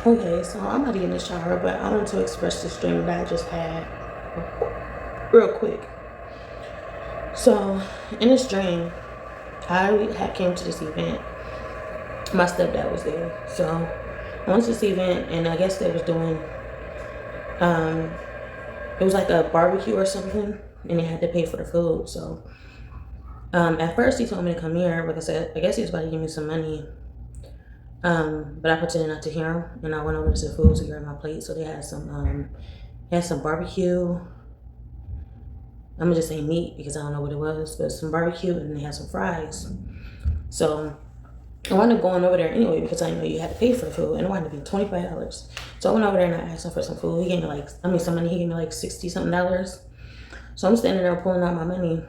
Okay, so I'm about to get in the shower, but I want to express this dream that I just had real quick. So, in this dream, I came to this event. My stepdad was there. So, I went to this event, and I guess they was doing, it was like a barbecue or something, and they had to pay for the food. So, at first he told me to come here, like I said, I guess he was about to give me some money. But I pretended not to hear him, and I went over to the food to grab my plate. So they had some barbecue. I'm gonna just say meat because I don't know what it was, but some barbecue, and they had some fries. So I wound up going over there anyway because I know you had to pay for the food, and it wound up being $25. So I went over there and I asked him for some food. He gave me some money. He gave me like $60-something. So I'm standing there pulling out my money.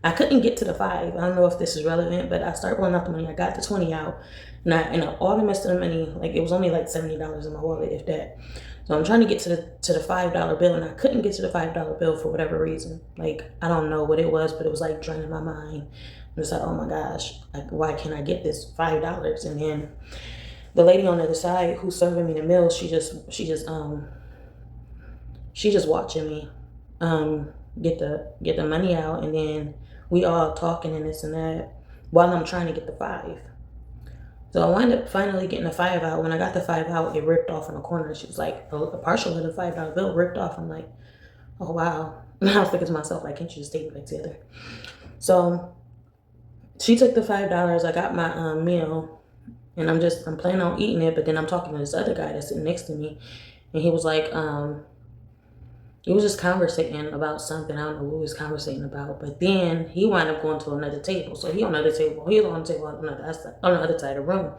I couldn't get to the 5. I don't know if this is relevant, but I started pulling out the money. I got the 20 out, and all the rest of the money, like it was only like $70 in my wallet, if that. So I'm trying to get to the $5 bill, and I couldn't get to the $5 bill for whatever reason. Like I don't know what it was, but it was like draining my mind. I was like, oh my gosh, like why can't I get this $5? And then the lady on the other side who's serving me the meal, she just watching me get the money out, and then we all talking and this and that while I'm trying to get the 5. So I wound up finally getting the 5 out. When I got the 5 out, it ripped off in the corner. She was like, a partial of the $5 bill ripped off. I'm like, oh wow. And I was thinking to myself, like, can't you just take it back together? So she took the $5. I got my meal, and I'm planning on eating it, but then I'm talking to this other guy that's sitting next to me, and he was like, he was just conversating about something. I don't know what he was conversating about. But then he wound up going to another table. So he was on the table on the other side of the room.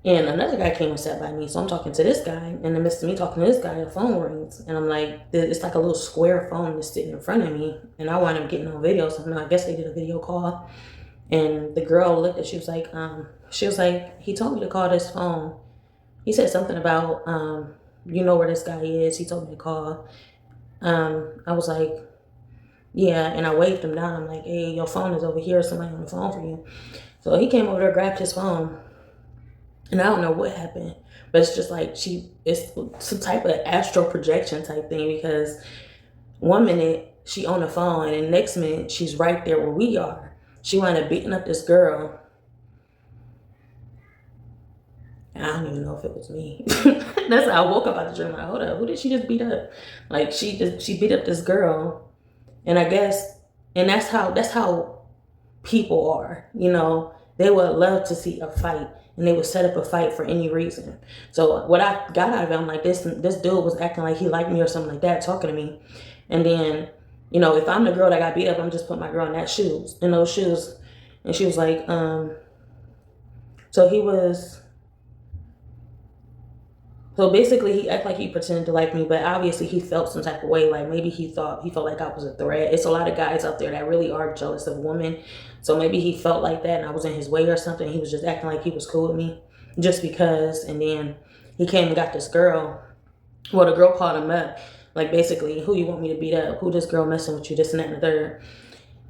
And another guy came and sat by me. So I'm talking to this guy. And in the midst of me talking to this guy, the phone rings. And I'm like, it's like a little square phone that's sitting in front of me. And I wound up getting on video. So I guess they did a video call. And the girl looked at, she was like, he told me to call this phone. He said something about, you know where this guy is. He told me to call. I was like, yeah, and I waved him down. I'm like, hey, your phone is over here. Somebody on the phone for you. So he came over there, grabbed his phone, and I don't know what happened, but it's just like it's some type of astral projection type thing, because one minute she on the phone, and the next minute she's right there where we are. She wound up beating up this girl. I don't even know if it was me. That's how I woke up out of the dream. Like, hold up, who did she just beat up? Like she beat up this girl, and I guess, and that's how people are. You know, they would love to see a fight, and they would set up a fight for any reason. So what I got out of it, I'm like, this dude was acting like he liked me or something like that, talking to me, and then, you know, if I'm the girl that got beat up, I'm just putting my girl in those shoes, and she was like, So basically, he acted like he pretended to like me, but obviously he felt some type of way. Like maybe he felt like I was a threat. It's a lot of guys out there that really are jealous of women. So maybe he felt like that and I was in his way or something. He was just acting like he was cool with me just because. And then he came and got this girl. Well, the girl called him up. Like basically, who you want me to beat up? Who this girl messing with you? This and that and the third.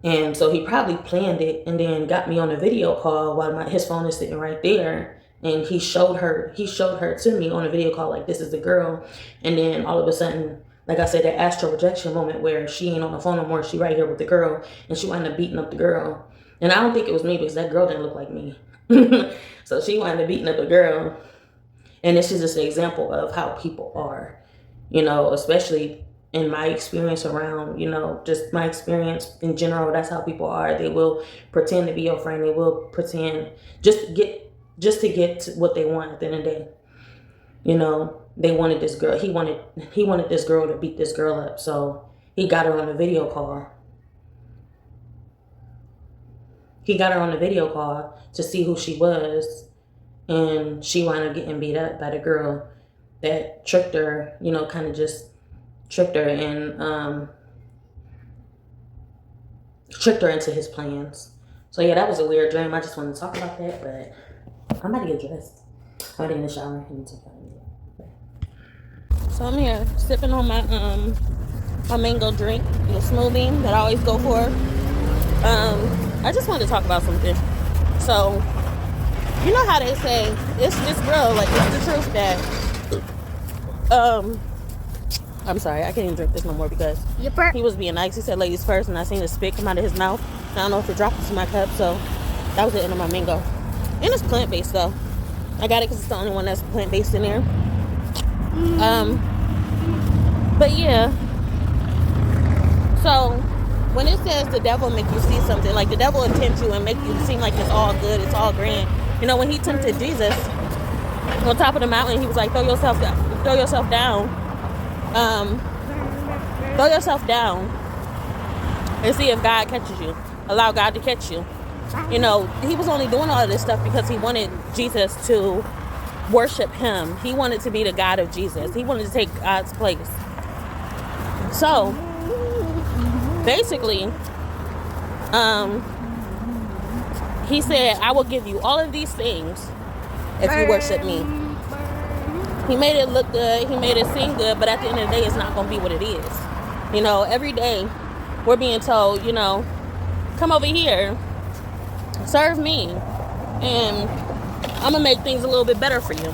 And so he probably planned it and then got me on a video call while his phone is sitting right there. And he showed her to me on a video call, like, this is the girl. And then all of a sudden, like I said, that astral projection moment where she ain't on the phone no more, she right here with the girl, and she wound up beating up the girl. And I don't think it was me because that girl didn't look like me. So she wound up beating up the girl. And this is just an example of how people are, you know, especially in my experience around, you know, just my experience in general, that's how people are. They will pretend to be your friend. They will pretend just to get to what they want at the end of the day. You know, they wanted this girl. He wanted this girl to beat this girl up. So he got her on a video call. He got her on a video call to see who she was. And she wound up getting beat up by the girl that tricked her, you know, kind of just tricked her and tricked her into his plans. So yeah, that was a weird dream. I just wanted to talk about that, but I'm about to get dressed. I'm about to get in the shower and take So I'm here sipping on my mango drink, the smoothie that I always go for. I just wanted to talk about something. So you know how they say it's just real, like it's the truth that I'm sorry, I can't even drink this no more because he was being nice. He said ladies first, and I seen the spit come out of his mouth. I don't know if it dropped into my cup, so that was the end of my mango. And it's plant-based though. I got it because it's the only one that's plant-based in there. But yeah. So when it says the devil make you see something, like the devil will tempt you and make you seem like it's all good, it's all grand. You know, when he tempted Jesus on top of the mountain, he was like, throw yourself down. Throw yourself down and see if God catches you. Allow God to catch you. You know, he was only doing all of this stuff because he wanted Jesus to worship him. He wanted to be the God of Jesus. He wanted to take God's place. So basically, he said, I will give you all of these things if you worship me. He made it look good. He made it seem good. But at the end of the day, it's not going to be what it is. You know, every day we're being told, you know, come over here, serve me, and I'm going to make things a little bit better for you.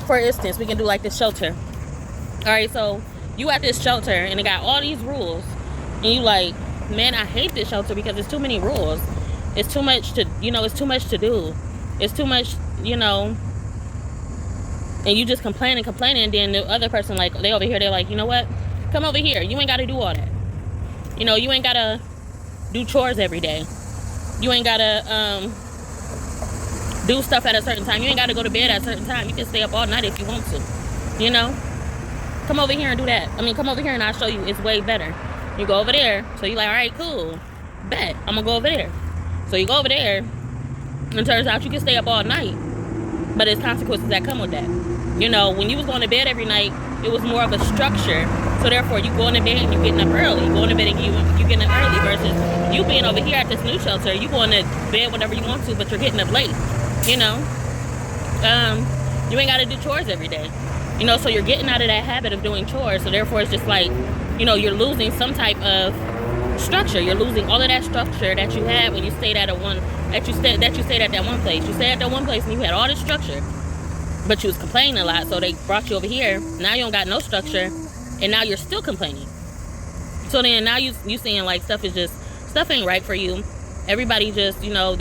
For instance, we can do like this shelter. All right, so you at this shelter and it got all these rules. And you like, man, I hate this shelter because there's too many rules. It's too much to, you know, it's too much to do. It's too much, you know. And you just complain, and then the other person, like, they over here, they're like, you know what? Come over here. You ain't got to do all that. You know, you ain't got to do chores every day. You ain't got to do stuff at a certain time. You ain't got to go to bed at a certain time. You can stay up all night if you want to. You know? Come over here and do that. I mean, come over here and I'll show you. It's way better. You go over there. So you're like, all right, cool. Bet. I'm going to go over there. So you go over there. And it turns out you can stay up all night. But there's consequences that come with that. You know, when you was going to bed every night, it was more of a structure. So therefore, you going to bed and you getting up early. You going to bed and you getting up early versus you being over here at this new shelter. You going to bed whenever you want to, but you're getting up late. You know, you ain't got to do chores every day. You know, so you're getting out of that habit of doing chores. So therefore, it's just like, you know, you're losing some type of structure. You're losing all of that structure that you had when you stayed at that one place. You stayed at that one place and you had all this structure. But you was complaining a lot, so they brought you over here. Now you don't got no structure, and now you're still complaining. So then now you seeing like stuff ain't right for you. Everybody just, you know,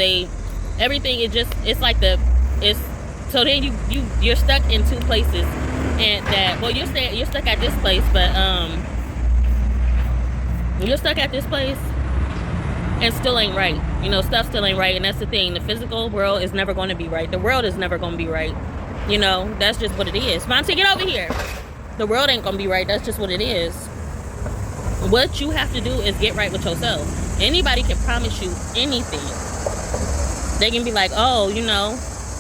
everything is just, it's like so then you're stuck in two places, and that, well, you're stuck at this place, but you're stuck at this place and still ain't right. You know, stuff still ain't right, and that's the thing. The physical world is never going to be right. The world is never going to be right. You know, that's just what it is. Monty, get over here. The world ain't gonna be right. That's just what it is. What you have to do is get right with yourself. Anybody can promise you anything. They can be like, oh, you know,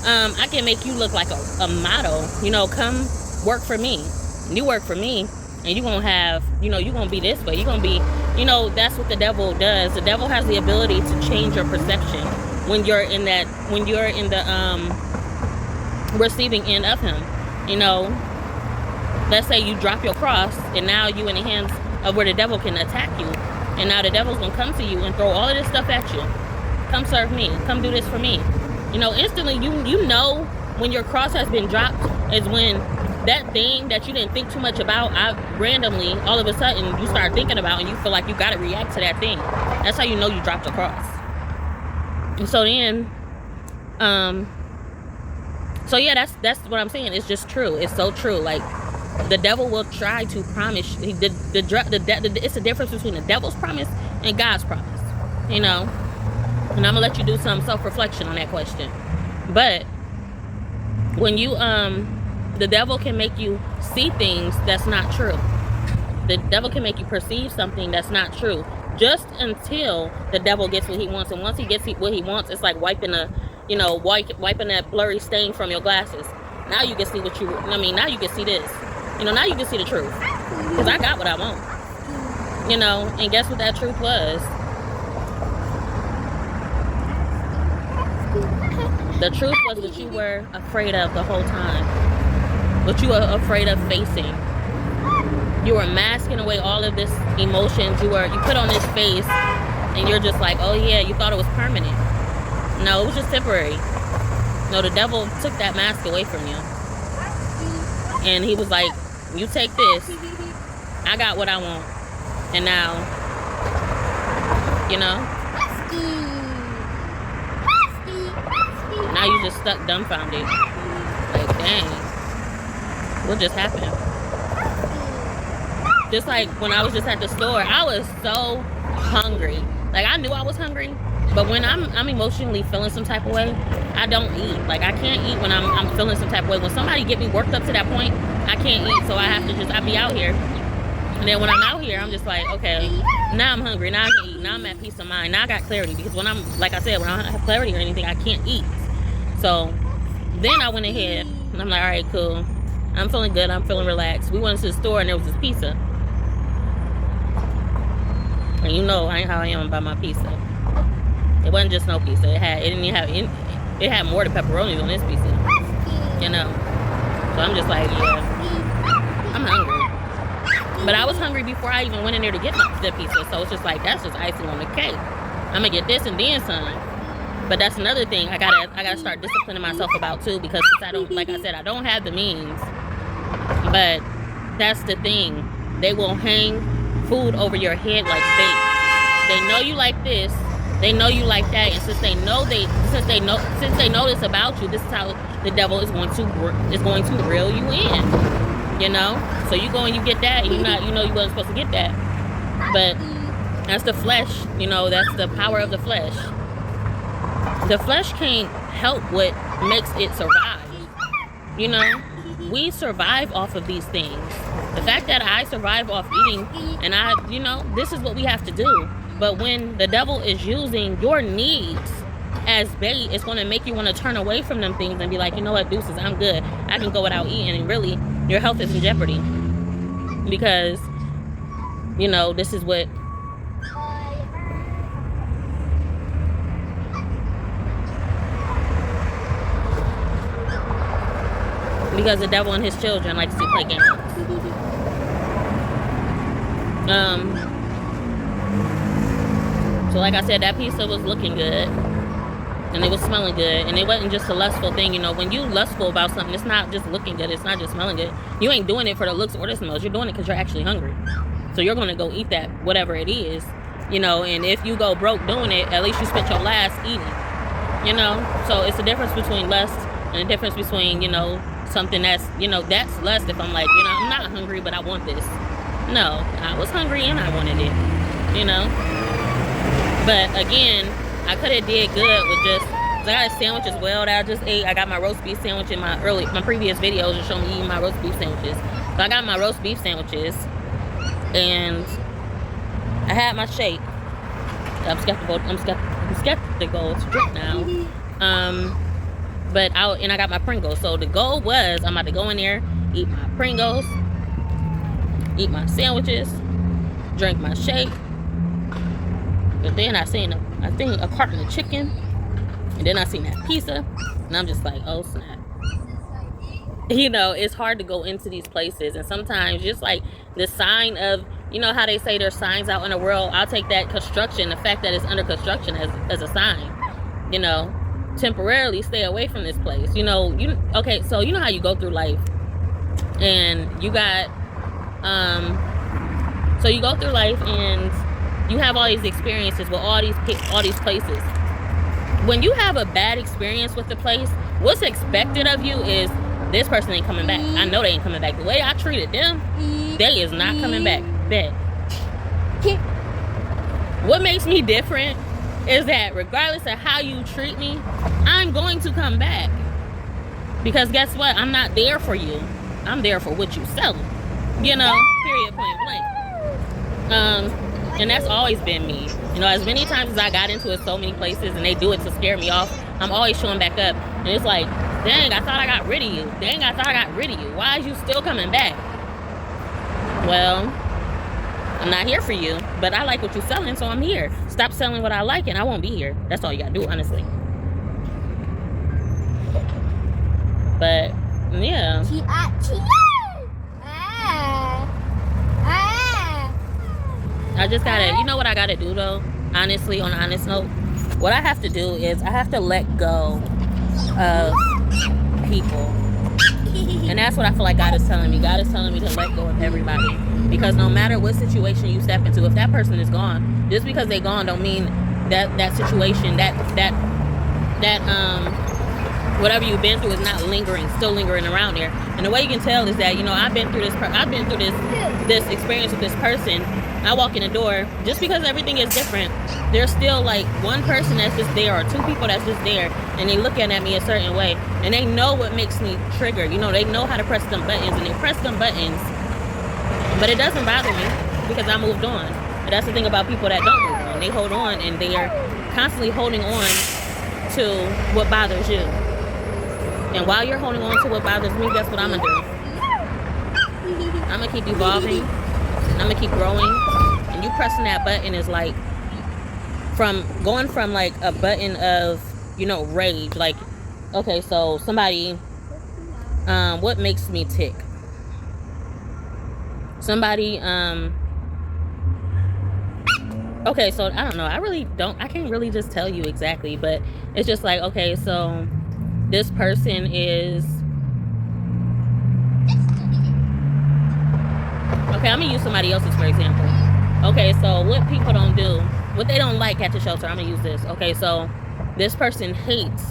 I can make you look like a model. You know, come work for me. You work for me, and you're gonna have, you know, you're gonna be this way. You're gonna be, you know, that's what the devil does. The devil has the ability to change your perception when you're in the receiving end of him. You know, let's say you drop your cross and now you in the hands of where the devil can attack you, and now the devil's gonna come to you and throw all of this stuff at you. Come serve me, come do this for me. You know, instantly you know when your cross has been dropped is when that thing that you didn't think too much about, randomly all of a sudden you start thinking about, and you feel like you gotta react to that thing. That's how you know you dropped the cross. And so then so yeah, that's what I'm saying. It's just true. It's so true. Like, the devil will try to promise. It's the difference between the devil's promise and God's promise. You know, and I'm gonna let you do some self-reflection on that question. But when you the devil can make you see things that's not true. The devil can make you perceive something that's not true, just until the devil gets what he wants. And once he gets what he wants, it's like wiping wiping that blurry stain from your glasses. Now you can see now you can see this. You know, now you can see the truth. Because I got what I want. You know, and guess what that truth was? The truth was what you were afraid of the whole time. What you were afraid of facing. You were masking away all of this emotions. You put on this face, and you're just like, oh yeah, you thought it was permanent. No, it was just temporary. No, the devil took that mask away from you. And he was like, you take this. I got what I want. And now, you know, now you just stuck dumbfounded. Like, dang, what just happened? Just like when I was just at the store, I was so hungry. Like, I knew I was hungry, but when I'm emotionally feeling some type of way, I don't eat. Like, I can't eat when I'm feeling some type of way. When somebody get me worked up to that point, I can't eat. So I have to just, I be out here. And then when I'm out here, I'm just like, okay, now I'm hungry. Now I can eat. Now I'm at peace of mind. Now I got clarity. Because when I'm, like I said, when I don't have clarity or anything, I can't eat. So then I went ahead and I'm like, all right, cool. I'm feeling good. I'm feeling relaxed. We went to the store and there was this pizza. And you know how I am about my pizza. It wasn't just no pizza. It had more than pepperonis on this pizza. You know. So I'm just like, yeah, I'm hungry. But I was hungry before I even went in there to get the pizza. So it's just like, that's just icing on the cake. I'm gonna get this and then some. But that's another thing I gotta start disciplining myself about too, because since I don't, like I said, I don't have the means. But that's the thing. They will hang food over your head like bait. They know you like this. They know you like that, and since they know this about you, this is how the devil is going to reel you in. You know, so you go and you get that, and you know you wasn't supposed to get that. But that's the flesh. You know, that's the power of the flesh. The flesh can't help what makes it survive. You know, we survive off of these things. The fact that I survive off eating, and you know, this is what we have to do. But when the devil is using your needs as bait, it's going to make you want to turn away from them things and be like, you know what, deuces, I'm good. I can go without eating. And really, your health is in jeopardy. Because, you know, this is what... Because the devil and his children like to play games. So like I said, that pizza was looking good. And it was smelling good. And it wasn't just a lustful thing. You know, when you lustful about something, it's not just looking good. It's not just smelling good. You ain't doing it for the looks or the smells. You're doing it because you're actually hungry. So you're going to go eat that, whatever it is. You know, and if you go broke doing it, at least you spent your last eating. You know? So it's the difference between lust and the difference between, you know, something that's, you know, that's lust. If I'm like, you know, I'm not hungry, but I want this. No, I was hungry and I wanted it. You know? But again, I could have did good with just, cause I got a sandwich as well that I just ate. I got my roast beef sandwich in my previous videos just showing me eating my roast beef sandwiches. So I got my roast beef sandwiches and I had my shake. I'm skeptical to drink now. But I got my Pringles. So the goal was I'm about to go in there, eat my Pringles, eat my sandwiches, drink my shake. But then I seen a carton of chicken, and then I seen that pizza, and I'm just like, oh snap. You know, it's hard to go into these places, and sometimes just like the sign of, you know how they say there's signs out in the world, I'll take that construction, the fact that it's under construction as a sign. You know, temporarily stay away from this place. You know, okay, so you know how you go through life, and you got, so you go through life and you have all these experiences with all these places. When you have a bad experience with the place, what's expected of you is this person ain't coming back. I know they ain't coming back. The way I treated them, they is not coming back. Bet. What makes me different is that regardless of how you treat me, I'm going to come back. Because guess what? I'm not there for you. I'm there for what you sell. You know, period, point blank. And that's always been me. You know, as many times as I got into it so many places and they do it to scare me off, I'm always showing back up. And it's like, dang, I thought I got rid of you. Dang, I thought I got rid of you. Why is you still coming back? Well, I'm not here for you, but I like what you're selling, so I'm here. Stop selling what I like and I won't be here. That's all you gotta do, honestly. But, yeah. I just gotta, you know what I gotta do though? Honestly, on an honest note, what I have to do is I have to let go of people. And that's what I feel like God is telling me. God is telling me to let go of everybody. Because no matter what situation you step into, if that person is gone, just because they're gone don't mean that situation, that whatever you've been through is not still lingering around there. And the way you can tell is that, I've been through this experience with this person. I walk in the door, just because everything is different, there's still like one person that's just there, or two people that's just there, and they looking at me a certain way, and they know what makes me trigger. They know how to press them buttons, and they press them buttons, but it doesn't bother me because I moved on. And that's the thing about people that don't move on. They hold on, and they are constantly holding on to what bothers you. And while you're holding on to what bothers me, guess what I'm gonna do? I'm gonna keep evolving, and I'm gonna keep growing. And you pressing that button is like going from like a button of rage. Like, okay, so somebody, what makes me tick? Somebody, okay, so I don't know. I can't really just tell you exactly, but it's just like, okay, so this person is, okay, I'm gonna use somebody else's for example. Okay, so what people don't do, what they don't like at the shelter, I'm gonna use this. Okay, so this person hates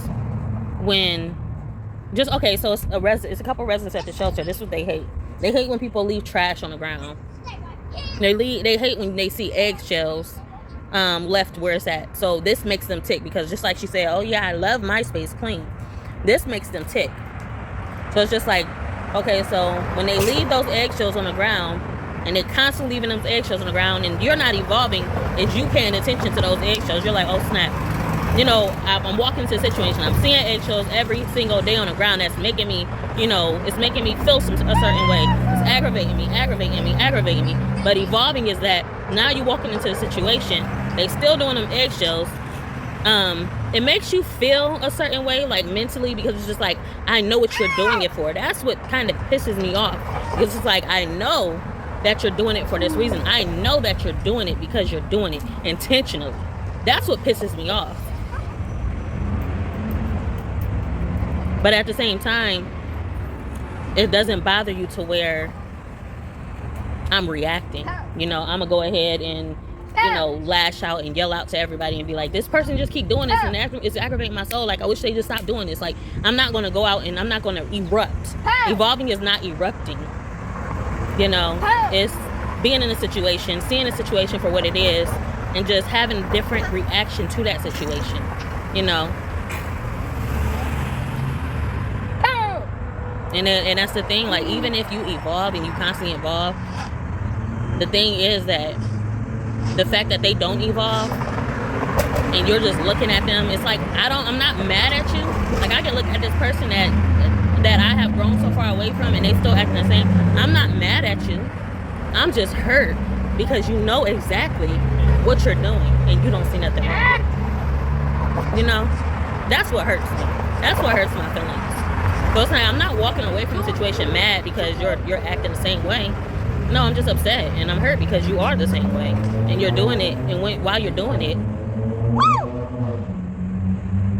when, okay, so it's a couple residents at the shelter. This is what they hate. They hate when people leave trash on the ground. They hate when they see eggshells left where it's at. So this makes them tick, because just like she said, oh yeah, I love my space clean. This makes them tick. So it's just like, okay, so when they leave those eggshells on the ground, and they're constantly leaving those eggshells on the ground, and you're not evolving, is you paying attention to those eggshells. You're like, oh snap. I'm walking into a situation, I'm seeing eggshells every single day on the ground. That's making me, it's making me feel a certain way. It's aggravating me. But evolving is that now you're walking into a situation, they still doing them eggshells. It makes you feel a certain way, like mentally, because it's just like, I know what you're doing it for. That's what kind of pisses me off, because it's like, I know that you're doing it for this reason. I know that you're doing it because you're doing it intentionally. That's what pisses me off. But at the same time, it doesn't bother you to where I'm reacting. I'm gonna go ahead and lash out and yell out to everybody and be like, this person just keep doing this, and it's aggravating my soul. Like, I wish they just stop doing this. Like, I'm not gonna go out and I'm not gonna erupt. Evolving is not erupting. It's being in a situation, seeing a situation for what it is, and just having a different reaction to that situation. And that's the thing. Like, even if you evolve and you constantly evolve, the thing is that the fact that they don't evolve and you're just looking at them, it's like, I'm not mad at you. Like, I can look at this person that I have grown so far away from, and they still acting the same. I'm not mad at you. I'm just hurt because you know exactly what you're doing and you don't see nothing wrong. That's what hurts me. That's what hurts my feelings. So it's like, I'm not walking away from the situation mad because you're acting the same way. No, I'm just upset and I'm hurt because you are the same way and you're doing it. And while you're doing it,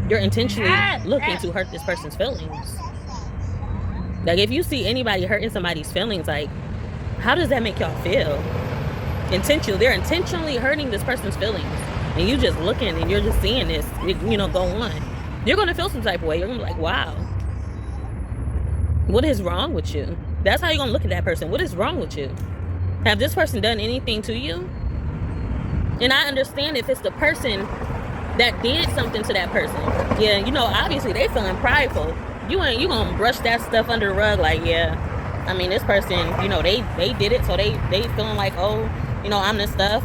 you're intentionally looking to hurt this person's feelings. Like, if you see anybody hurting somebody's feelings, like, how does that make y'all feel? They're intentionally hurting this person's feelings, and you just looking and you're just seeing this, go on. You're gonna feel some type of way. You're gonna be like, wow, what is wrong with you? That's how you're gonna look at that person. What is wrong with you? Have this person done anything to you? And I understand if it's the person that did something to that person. Yeah, obviously they feeling prideful. You gonna brush that stuff under the rug, like, yeah, I mean, this person, they did it, so they feeling like, oh, I'm this stuff.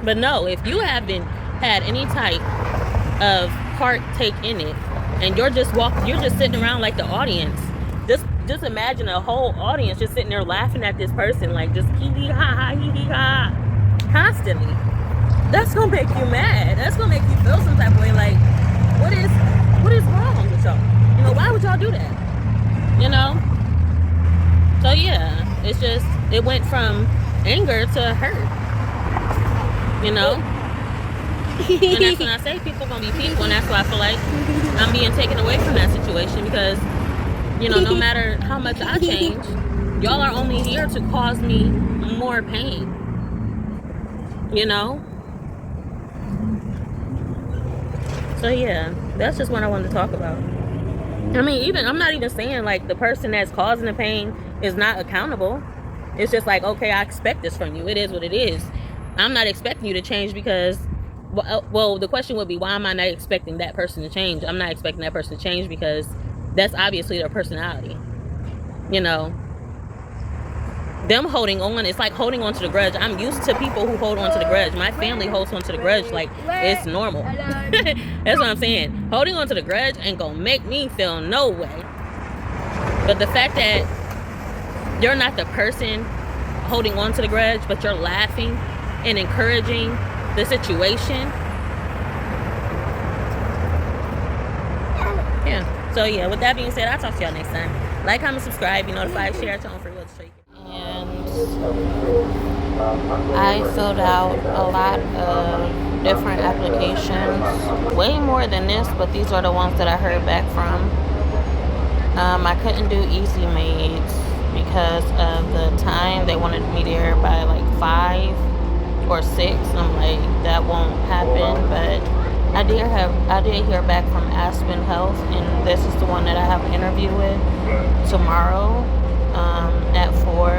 But no, if you haven't had any type of partake in it, and you're just sitting around like the audience, just imagine a whole audience just sitting there laughing at this person, like, just hee ha ha constantly. That's gonna make you mad. That's gonna make you feel some type of way, like, what is wrong with y'all? Why would y'all do that? So yeah, it's just, it went from anger to hurt. And that's when I say people gonna be people, and that's why I feel like I'm being taken away from that situation, because, you know, no matter how much I change, y'all are only here to cause me more pain, you know? So yeah, that's just what I wanted to talk about. I mean, I'm not even saying like the person that's causing the pain is not accountable. It's just like, okay, I expect this from you. It is what it is. I'm not expecting you to change because, well, the question would be, why am I not expecting that person to change? I'm not expecting that person to change because that's obviously their personality. You know, them holding on, it's like holding on to the grudge. I'm used to people who hold on to the grudge. My family holds on to the grudge like it's normal. That's what I'm saying. Holding on to the grudge ain't gonna make me feel no way. But the fact that you're not the person holding on to the grudge, but you're laughing and encouraging the situation. Yeah. So yeah, with that being said, I'll talk to y'all next time. Like, comment, subscribe, be notified, share, turn on for registration. And I filled out a lot of different applications, way more than this, but these are the ones that I heard back from. I couldn't do Easy Maids because of the time. They wanted me there by like 5 or 6. I'm like, that won't happen. But I did hear back from Aspen Health, and this is the one that I have an interview with tomorrow at 4.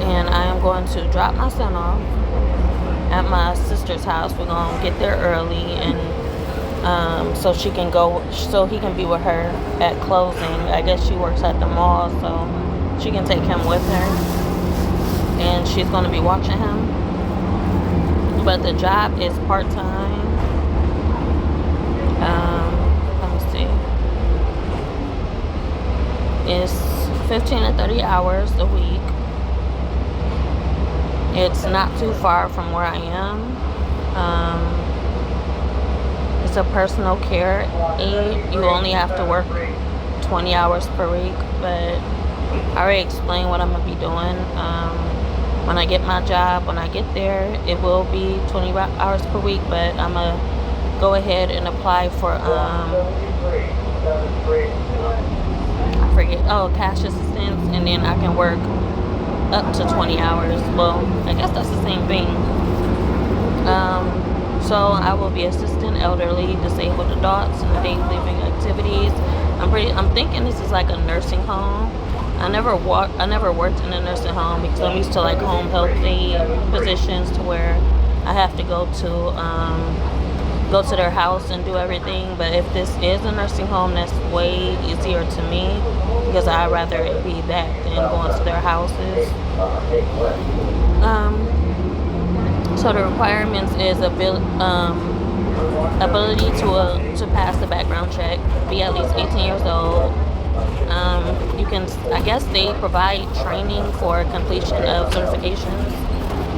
And I am going to drop my son off at my sister's house. We're gonna get there early, and so he can be with her at closing. I guess she works at the mall, so she can take him with her, and she's going to be watching him. But the job is part-time. Let me see. It's 15 to 30 hours a week. It's not too far from where I am. It's a personal care aide. You only have to work 20 hours per week, but I already explained what I'm going to be doing. When I get my job, when I get there, it will be 20 hours per week, but I'm going to go ahead and apply for, cash assistance, and then I can work up to 20 hours. Well, I guess that's the same thing. So I will be assisting elderly, disabled adults in daily living activities. I'm thinking this is like a nursing home. I never worked in a nursing home because I'm used to like home health aid positions, to where I have to go to their house and do everything. But if this is a nursing home, that's way easier to me, because I'd rather it be that than going to their houses. So the requirements is ability to pass the background check, be at least 18 years old. I guess they provide training for completion of certifications,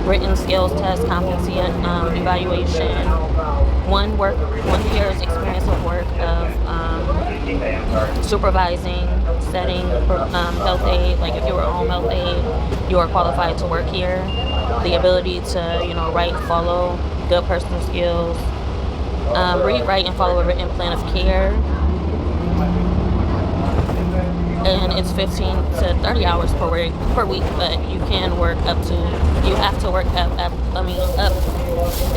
written skills test, competency evaluation, 1 year's experience of work of supervising, setting health aid. Like if you were a home health aid, you are qualified to work here. The ability to, write, follow, good personal skills, read, write, and follow a written plan of care. And it's 15 to 30 hours per week, but you can work you have to work you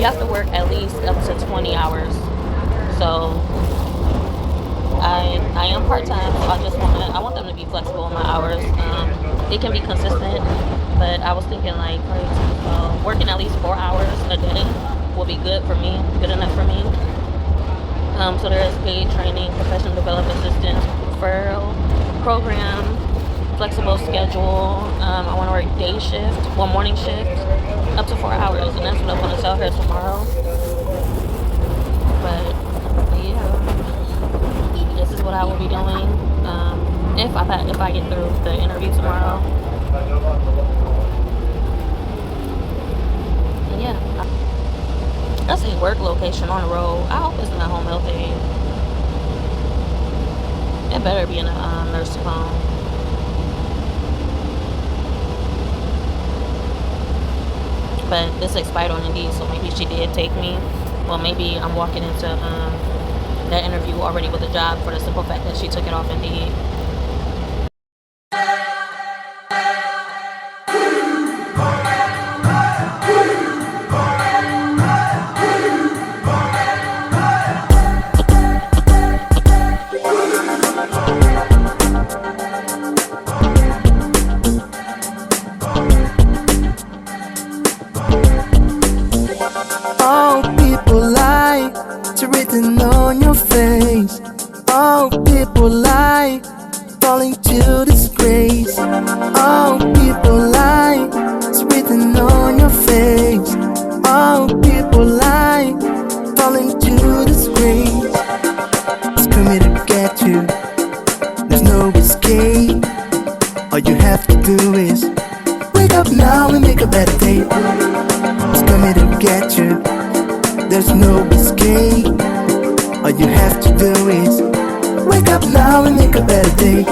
have to work at least up to 20 hours. So I am part-time, so I want them to be flexible in my hours. It can be consistent, but I was thinking like working at least 4 hours a day will be good enough for me. So there is paid training, professional development assistance, referral program, flexible schedule. I want to work day shift, morning shift, up to 4 hours, and that's what I'm going to tell her tomorrow. But yeah, this is what I will be doing if I get through the interview tomorrow. And yeah, I see work location on the road. I hope it's not home health aid. It better be in a nursing home. but this expired on Indeed, so maybe she did take me. Well, maybe I'm walking into that interview already with a job for the simple fact that she took it off Indeed. All people lie, it's written on your face. All people lie, falling to disgrace. All people lie, it's written on your face. All people lie, falling to disgrace. It's coming to get you, there's no escape. All you have to do is wake up now and make a better day. It's coming to get you, there's no escape. All you have to do is wake up now and make a better day.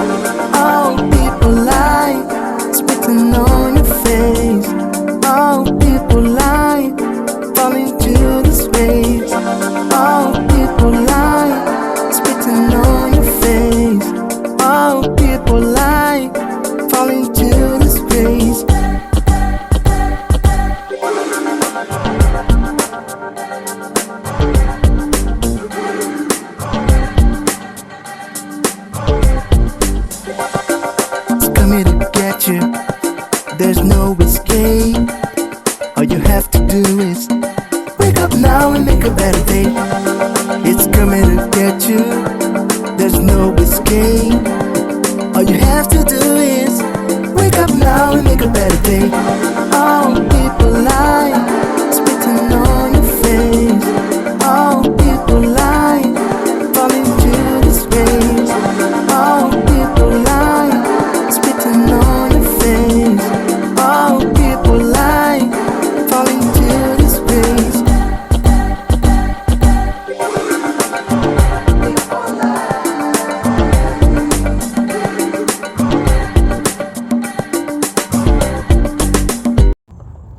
All people lie, it's written on your face. All people lie, falling to disgrace. All people lie, it's written on your face. All people lie, falling to disgrace. You, there's no escape. All you have to do is wake up now and make a better day. It's coming to get you, there's no escape. All you have to do is wake up now and make a better day. All people lie, it's written on your face. All people lie, falling to disgrace. All people lie, it's written on your face. All people lie, falling to disgrace.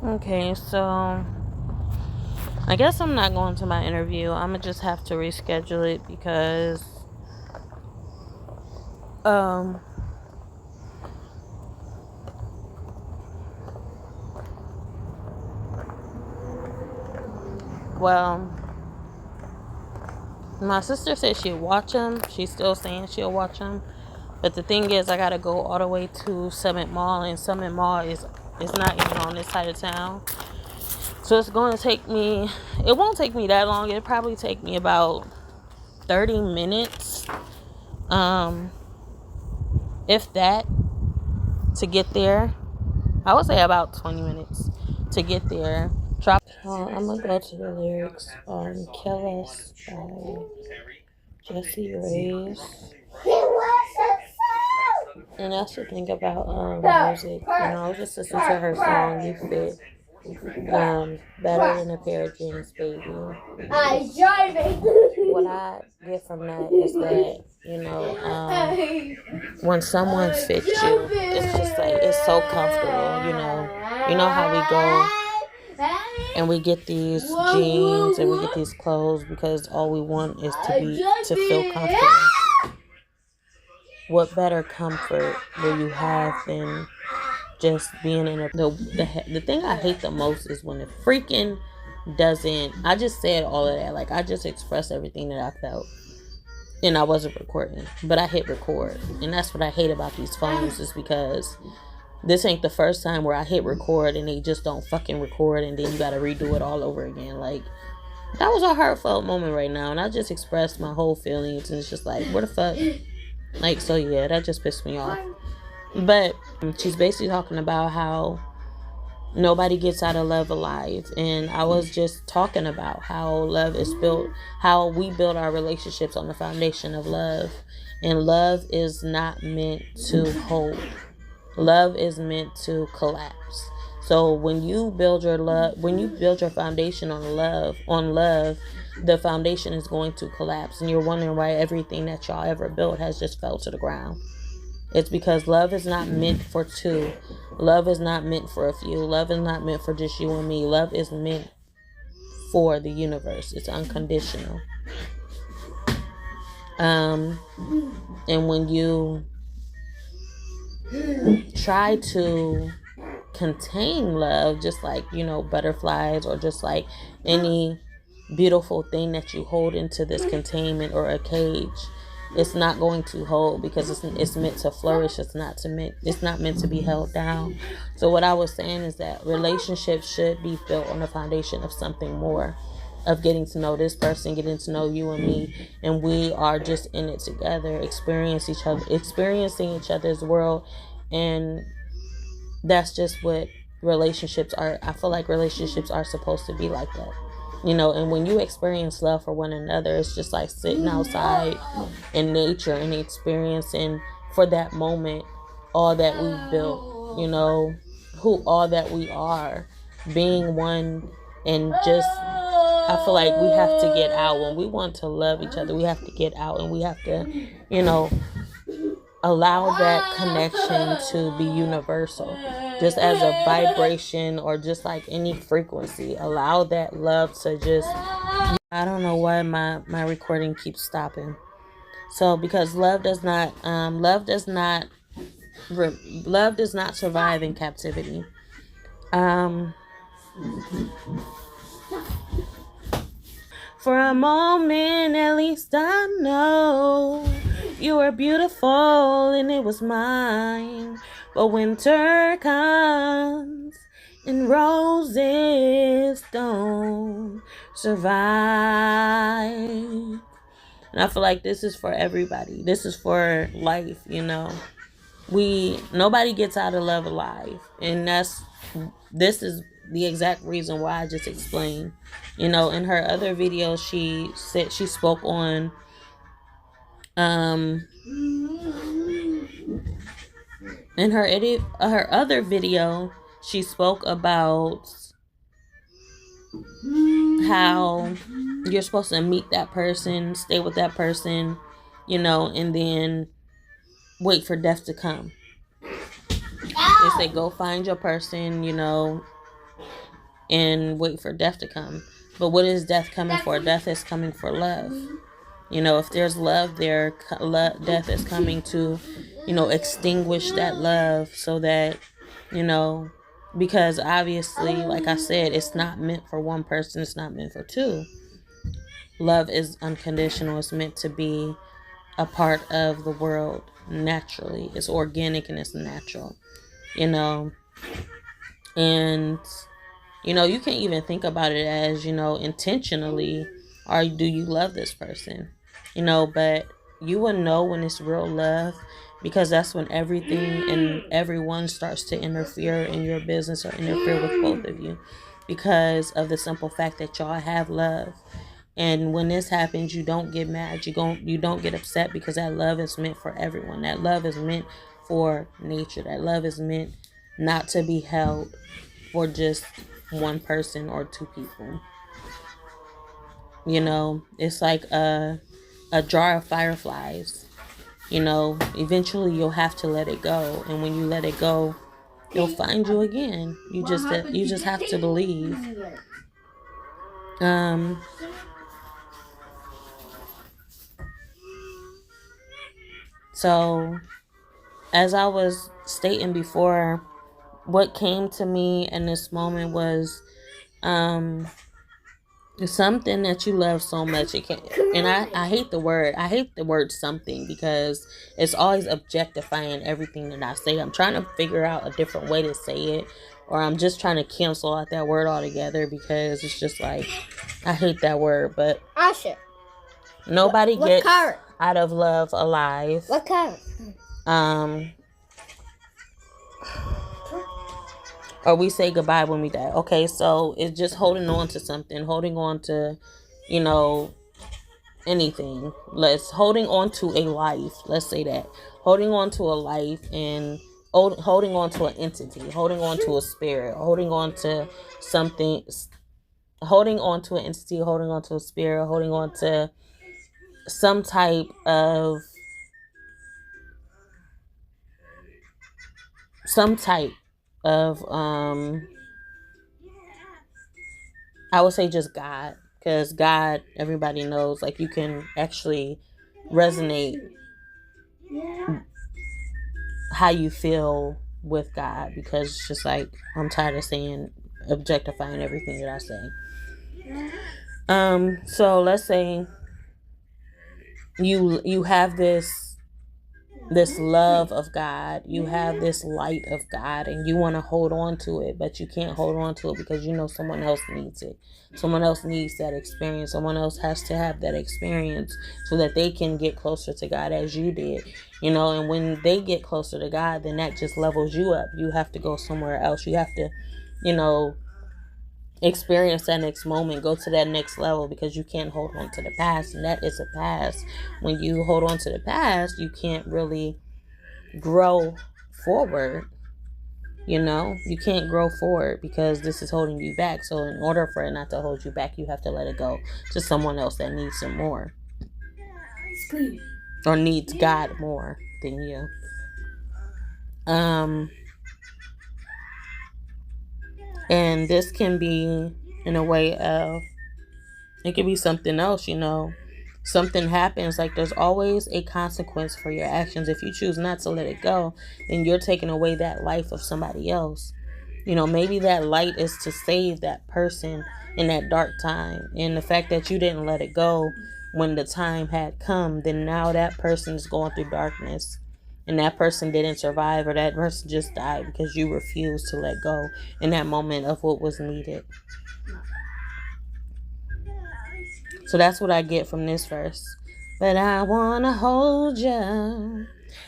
Okay, so I guess I'm not going to my interview. I'm gonna just have to reschedule it because well, my sister said she'll watch them. She's still saying she'll watch them. But the thing is, I gotta go all the way to Summit Mall, and Summit Mall is not even on this side of town. So it's going to take me, it won't take me that long. It'll probably take me about 30 minutes, if that, to get there. I would say about 20 minutes to get there. I'm gonna go to the lyrics on Kill Us by Jessie Reyes. And that's the thing about music. You know, I was just listening to her song "You Fit." Better than a pair of jeans, baby. What I get from that is that, you know, when someone fits you, it's just like, it's so comfortable, you know how we go and we get these jeans and we get these clothes because all we want is to feel comfortable. What better comfort will you have than just being in the thing I hate the most is when it freaking doesn't. I just said all of that, like I just expressed everything that I felt and I wasn't recording, but I hit record. And that's what I hate about these phones, is because this ain't the first time where I hit record and they just don't fucking record, and then you gotta redo it all over again. Like, that was a heartfelt moment right now, and I just expressed my whole feelings, and it's just like, what the fuck? Like, so yeah, that just pissed me off. But she's basically talking about how nobody gets out of love alive. And I was just talking about how love is built, how we build our relationships on the foundation of love. And love is not meant to hold. Love is meant to collapse. So when you build your foundation on love, the foundation is going to collapse. And you're wondering why everything that y'all ever built has just fell to the ground. It's because love is not meant for two. Love is not meant for a few. Love is not meant for just you and me. Love is meant for the universe. It's unconditional. And when you try to contain love, just like, butterflies, or just like any beautiful thing that you hold into this containment or a cage, it's not going to hold, because it's meant to flourish. It's not meant to be held down. So what I was saying is that relationships should be built on the foundation of something more, of getting to know this person, getting to know you and me, and we are just in it together, experiencing each other's world. And that's just what relationships are. I feel like relationships are supposed to be like that. And when you experience love for one another, it's just like sitting outside in nature and experiencing for that moment all that we've built, all that we are, being one. And just, I feel like we have to get out. When we want to love each other, we have to get out, and we have to, allow that connection to be universal, just as a vibration, or just like any frequency. Allow that love to just, I don't know why my recording keeps stopping. So because love does not survive in captivity. For a moment, at least I know you were beautiful and it was mine. But winter comes and roses don't survive. And I feel like this is for everybody. This is for life, Nobody gets out of love alive. And this is the exact reason why I just explained. In her other video, she said she spoke on in her other video, she spoke about how you're supposed to meet that person, stay with that person, and then wait for death to come. They say go find your person, and wait for death to come. But what is death coming for? Death is coming for love. If there's love there, death is coming to, extinguish that love, so that, because obviously, like I said, it's not meant for one person. It's not meant for two. Love is unconditional. It's meant to be a part of the world naturally. It's organic and it's natural, and you can even think about it as, intentionally, or do you love this person? But you will know when it's real love, because that's when everything and everyone starts to interfere in your business, or interfere with both of you, because of the simple fact that y'all have love. And when this happens, you don't get mad. You don't get upset, because that love is meant for everyone. That love is meant for nature. That love is meant not to be held for just one person or two people. It's like a jar of fireflies. Eventually you'll have to let it go, and when you let it go, it'll find you again. You just have to believe. So, as I was stating before, what came to me in this moment was something that you love so much. And I hate the word something, because it's always objectifying everything that I say. I'm trying to figure out a different way to say it, or I'm just trying to cancel out that word altogether, because it's just like, I hate that word. But nobody gets out of love alive. What color? Or we say goodbye when we die. Okay, so it's just holding on to something, holding on to, anything. Holding on to a life. Let's say that. Holding on to a life, and holding on to an entity, holding on to a spirit, holding on to something, holding on to an entity, holding on to a spirit, holding on to some type of some type of I would say just God, because God, everybody knows, like, you can actually resonate how you feel with God, because it's just like, I'm tired of saying objectifying everything that I say. So let's say you have this love of God, you have this light of God, and you want to hold on to it, but you can't hold on to it because you know someone else needs it. Someone else needs that experience. Someone else has to have that experience so that they can get closer to God as you did, and when they get closer to God, then that just levels you up. You have to go somewhere else. You have to, experience that next moment, go to that next level, because you can't hold on to the past, and that is a past. When you hold on to the past, you can't really grow forward. You can't grow forward because this is holding you back. So in order for it not to hold you back, you have to let it go to someone else that needs some more, or needs God more than you. And this can be in a way of, it could be something else, something happens. Like, there's always a consequence for your actions. If you choose not to let it go, then you're taking away that life of somebody else. Maybe that light is to save that person in that dark time. And the fact that you didn't let it go when the time had come, then now that person is going through darkness. And that person didn't survive, or that person just died because you refused to let go in that moment of what was needed. So that's what I get from this verse. But I wanna hold you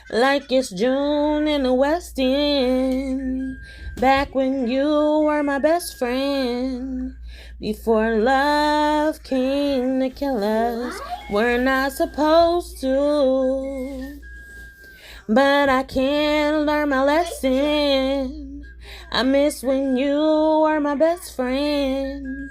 like it's June in the West End, back when you were my best friend, before love came to kill us. We're not supposed to, but I can't learn my lesson. I miss when you were my best friend,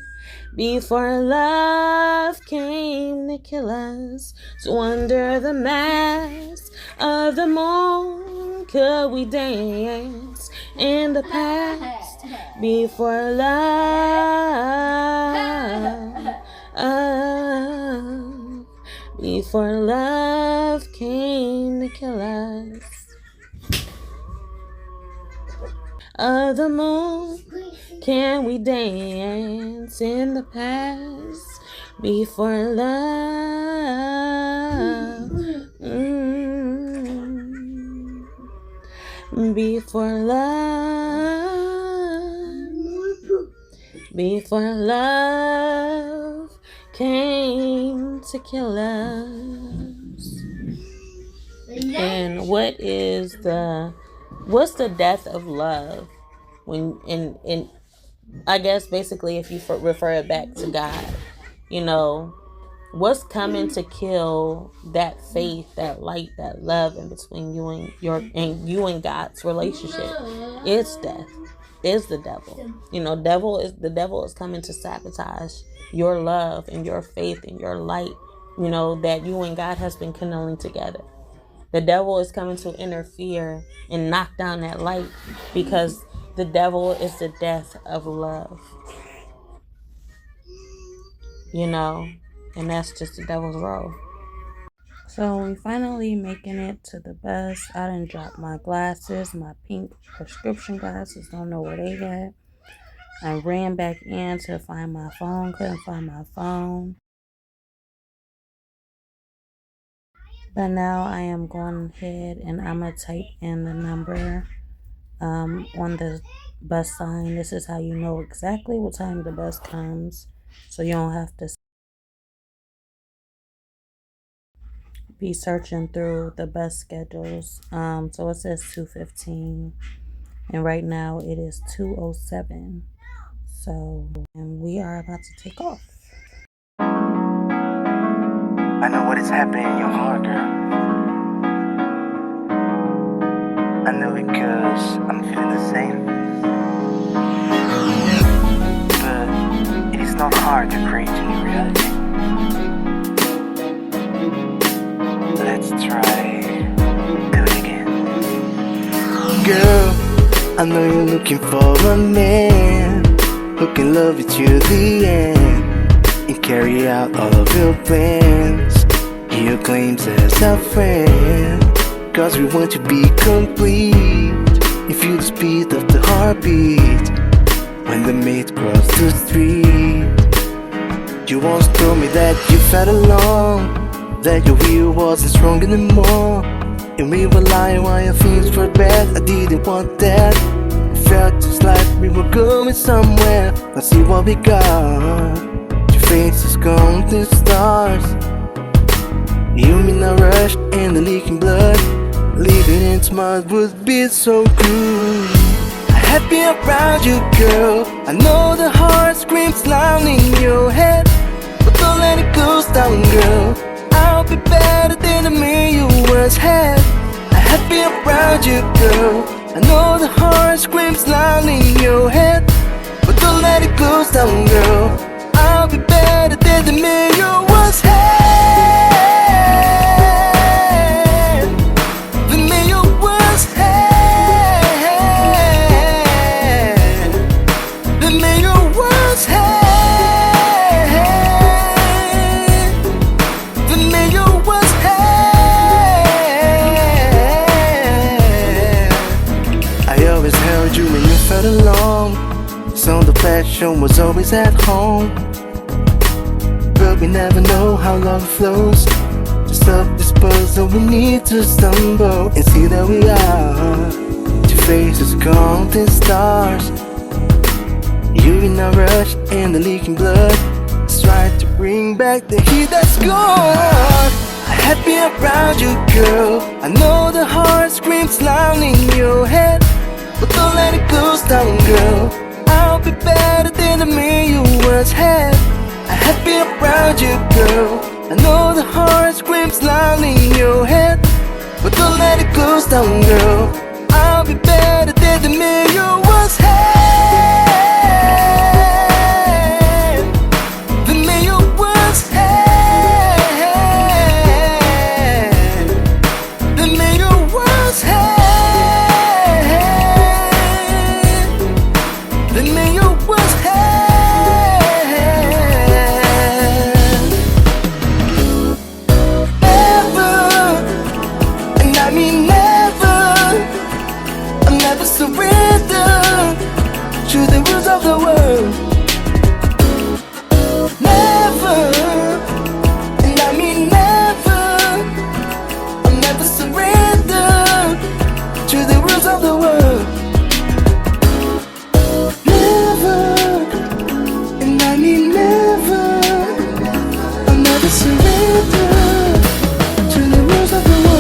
before love came to kill us. So under the mask of the moon, could we dance in the past, before love came to kill us. Of the moon, can we dance in the past, before love, before love came to kill us. And what's the death of love? When in I guess basically, if you refer it back to God, what's coming to kill that faith, that light, that love in between you and God's relationship? It's death. It's the devil. The devil is coming to sabotage your love and your faith and your light, that you and God has been kindling together. The devil is coming to interfere and knock down that light, because the devil is the death of love. And that's just the devil's role. So we finally making it to the bus. I done dropped my glasses, my pink prescription glasses. Don't know where they at. I ran back in to find my phone. Couldn't find my phone. But now I am going ahead and I'm going to type in the number on the bus sign. This is how you know exactly what time the bus comes, so you don't have to be searching through the bus schedules. So it says 2:15, and right now it is 2:07. So, and we are about to take off. I know what is happening in your heart, girl. I know it cause I'm feeling the same. But it is not hard to create a new reality. Let's try do it again. Girl, I know you're looking for a man who can love you to the end and carry out all of your plans. He claims as a friend, cause we want to be complete and feel the speed of the heartbeat when the mates cross the street. You once told me that you felt alone, that your will wasn't strong anymore, and we were lying while your things were bad. I didn't want that. It felt just like we were going somewhere. Let's see what we got. Your face is gone to stars. You mean a rush and the leaking blood. Leaving in mud would be so cool. Happy around you, girl. I know the heart screams loud in your head, but don't let it go down, girl. I'll be better than the man you once had. I'm happy around you, girl. I know the heart screams loud in your head, but don't let it go down, girl. I'll be better than the man you once had. The man you once had. The man you once had. The man you once had. I always held you when you felt alone, so the passion was always at home. But we never know how love flows. To stop this puzzle we need to stumble and see that we are two faces counting stars. You in a rush and the leaking blood. Let's try to bring back the heat that's gone. Happy around you, girl. I know the heart screams loud in your head, but don't let it go down, girl. I'll be better than the man you once had. I'm happy around you, girl. I know the heart screams loud in your head, but don't let it go down, girl. I'll be better than the man you once had. The man you once had. The man you once had. The man you once had. Surrender to the rules of the world. Never, and I mean never. I'll never surrender to the rules of the world. Never, and I mean never. I'll never surrender to the rules of the world.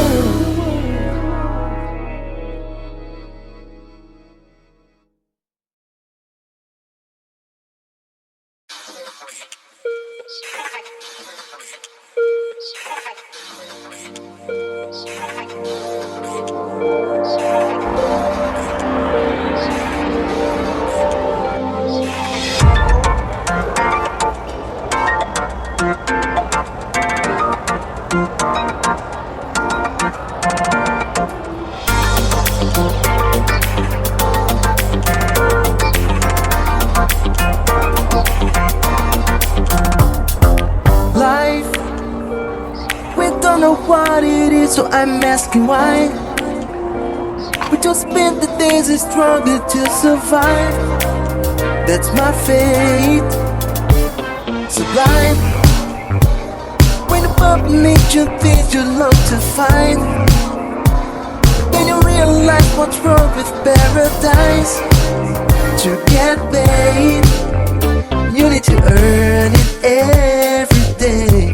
What it is, so I'm asking why. We just spend the days and struggle to survive. That's my fate. Sublime. When the puppet makes you think you love to find, then you realize what's wrong with paradise. To get paid, you need to earn it every day.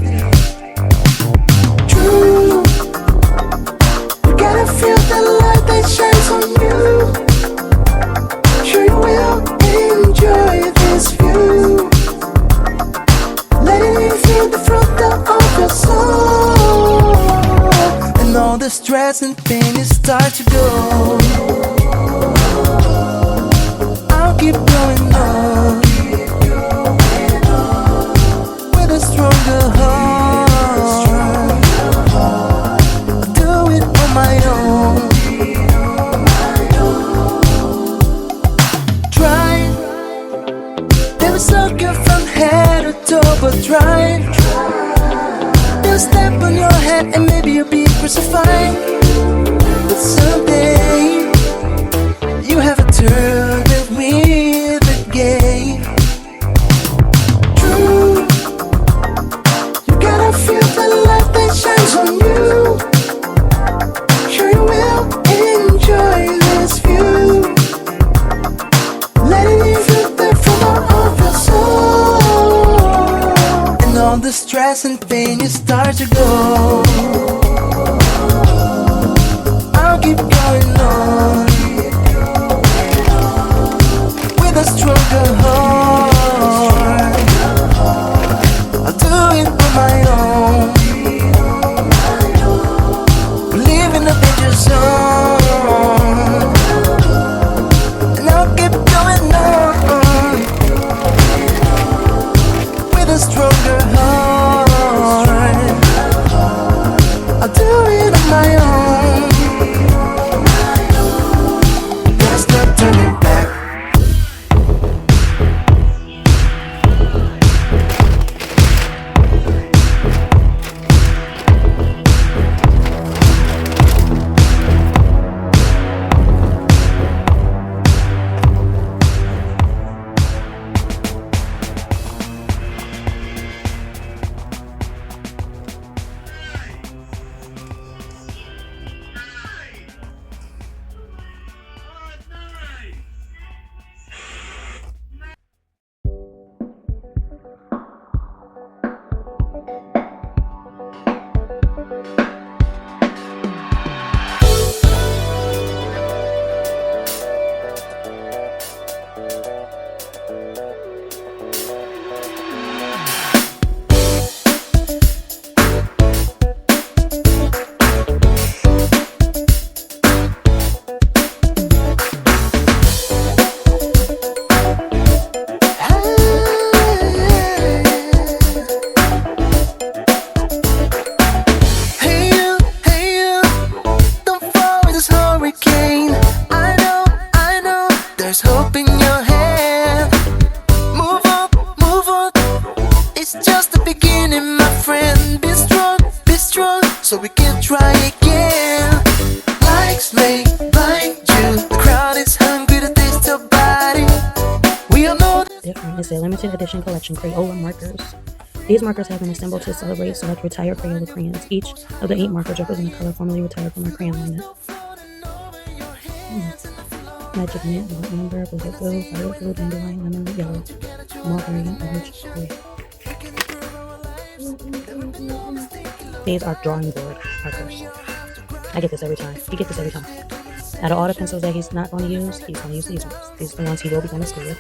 You gotta feel the light that shines on you. Sure you will enjoy this view. Letting you feel the front of your soul, and all the stress and pain is start to go. I'll keep going on with a stronger heart. My own. stress and pain you start to go. I'll keep going on with a stronger heart. I'll do it on my own. Live in the danger zone, and I'll keep going on with a stronger heart. I'll do it on my own. There's no turning back. So we can try again. Likes may blind you. The crowd is hungry to taste your body. We all know this. Different is a limited edition collection Crayola markers. These markers have been assembled to celebrate select retired Crayola crayons. Each of the 8 markers represent a color formerly retired from our crayon lineup. Magic mint, white amber, blizzard blue, violet blue, dandelion, lemon, yellow, mulberry, orange, red. These are drawing board markers. I get this every time. You get this every time. Out of all the pencils that he's not going to use, he's going to use these ones. These are the ones he will be going to school with.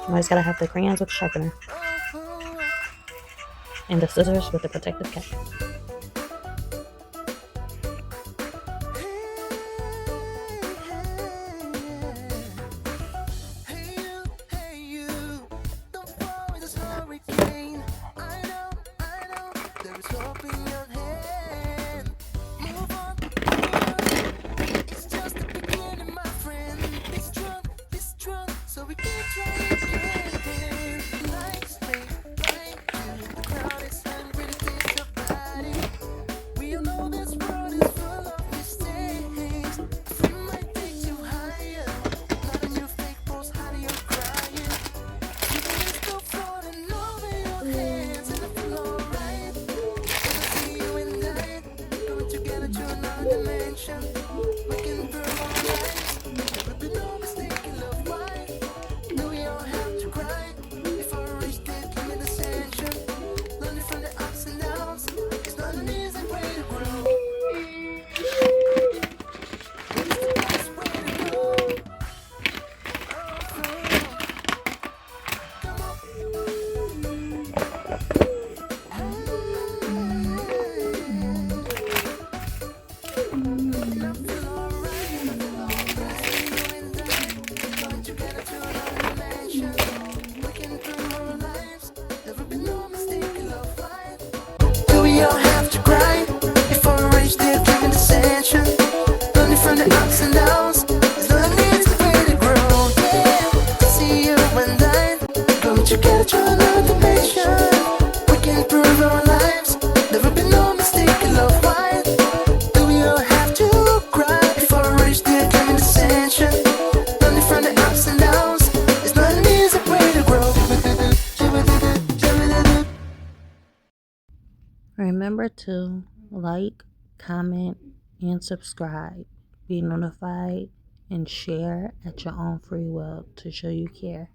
I just gotta have the crayons with the sharpener and the scissors with the protective cap. Remember to like, comment, and subscribe. Be notified and share at your own free will to show you care.